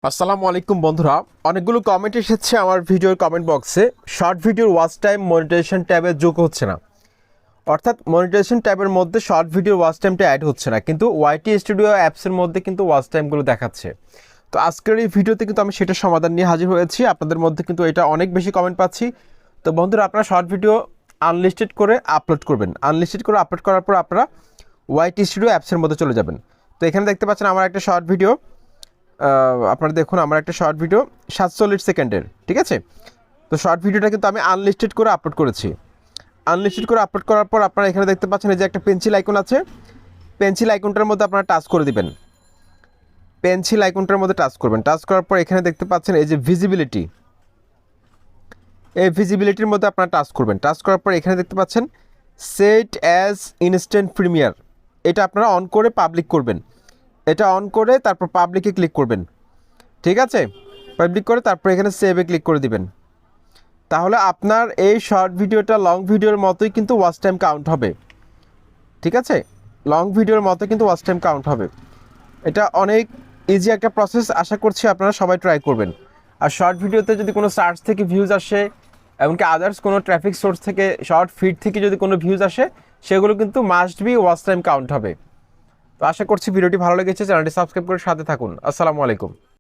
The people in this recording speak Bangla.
আসসালামু আলাইকুম বন্ধুরা, অনেকগুলো কমেন্ট এসেছে আমার ভিডিওর কমেন্ট বক্সে। শর্ট ভিডিওর ওয়াচ টাইম মনিটাইজেশন ট্যাবে যোগ হচ্ছে না, অর্থাৎ মনিটাইজেশন ট্যাবের মধ্যে শর্ট ভিডিওর ওয়াচ টাইমটা অ্যাড হচ্ছে না, কিন্তু ওয়াইটি স্টুডিও অ্যাপসের মধ্যে কিন্তু ওয়াচ টাইমগুলো দেখাচ্ছে। তো আজকের এই ভিডিওতে কিন্তু আমি সেটার সমাধান নিয়ে হাজির হয়েছি। আপনাদের মধ্যে কিন্তু এটা অনেক বেশি কমেন্ট পাচ্ছি। তো বন্ধুরা, আপনারা শর্ট ভিডিও আনলিস্টেড করে আপলোড করবেন। আনলিস্টেড করে আপলোড করার পর আপনারা ওয়াইটি স্টুডিও অ্যাপসের মধ্যে চলে যাবেন। তো এখানে দেখতে পাচ্ছেন আমার একটা শর্ট ভিডিও, আপনারা দেখুন আমার একটা শর্ট ভিডিও 47 সেকেন্ডের, ঠিক আছে। তো শর্ট ভিডিওটা কিন্তু আমি আনলিস্টেড করে আপলোড করেছি। আনলিস্টেড করে আপলোড করার পর আপনারা এখানে দেখতে পাচ্ছেন এই যে একটা পেন্সিল আইকন আছে, পেন্সিল আইকনটার মধ্যে আপনারা টাচ করে দিবেন। পেন্সিল আইকনটার মধ্যে টাচ করবেন। টাচ করার পর এখানে দেখতে পাচ্ছেন এই যে ভিজিবিলিটি, এই ভিজিবিলিটির মধ্যে আপনারা টাচ করবেন। টাচ করার পর এখানে দেখতে পাচ্ছেন সেট অ্যাজ ইনস্ট্যান্ট প্রিমিয়ার, এটা আপনারা অন করে পাবলিক করবেন। এটা অন করে তারপর পাবলিকে ক্লিক করবেন, ঠিক আছে। পাবলিক করে তারপর এখানে সেভে ক্লিক করে দিবেন। তাহলে আপনার এই শর্ট ভিডিওটা লং ভিডিওর মতোই কিন্তু ওয়াচ টাইম কাউন্ট হবে, ঠিক আছে। লং ভিডিওর মতো কিন্তু ওয়াচ টাইম কাউন্ট হবে। এটা অনেক ইজি একটা প্রসেস, আশা করছি আপনারা সবাই ট্রাই করবেন। আর শর্ট ভিডিওতে যদি কোনো সার্চ থেকে ভিউজ আসে, এমনকি আদার্স কোনো ট্রাফিক সোর্স থেকে, শর্ট ফিড থেকে যদি কোনো ভিউজ আসে, সেগুলো কিন্তু must be watch time count হবে। তো আশা করছি ভিডিওটি ভালো লেগেছে। চ্যানেলটি সাবস্ক্রাইব করে সাথে থাকুন। আসসালামু আলাইকুম।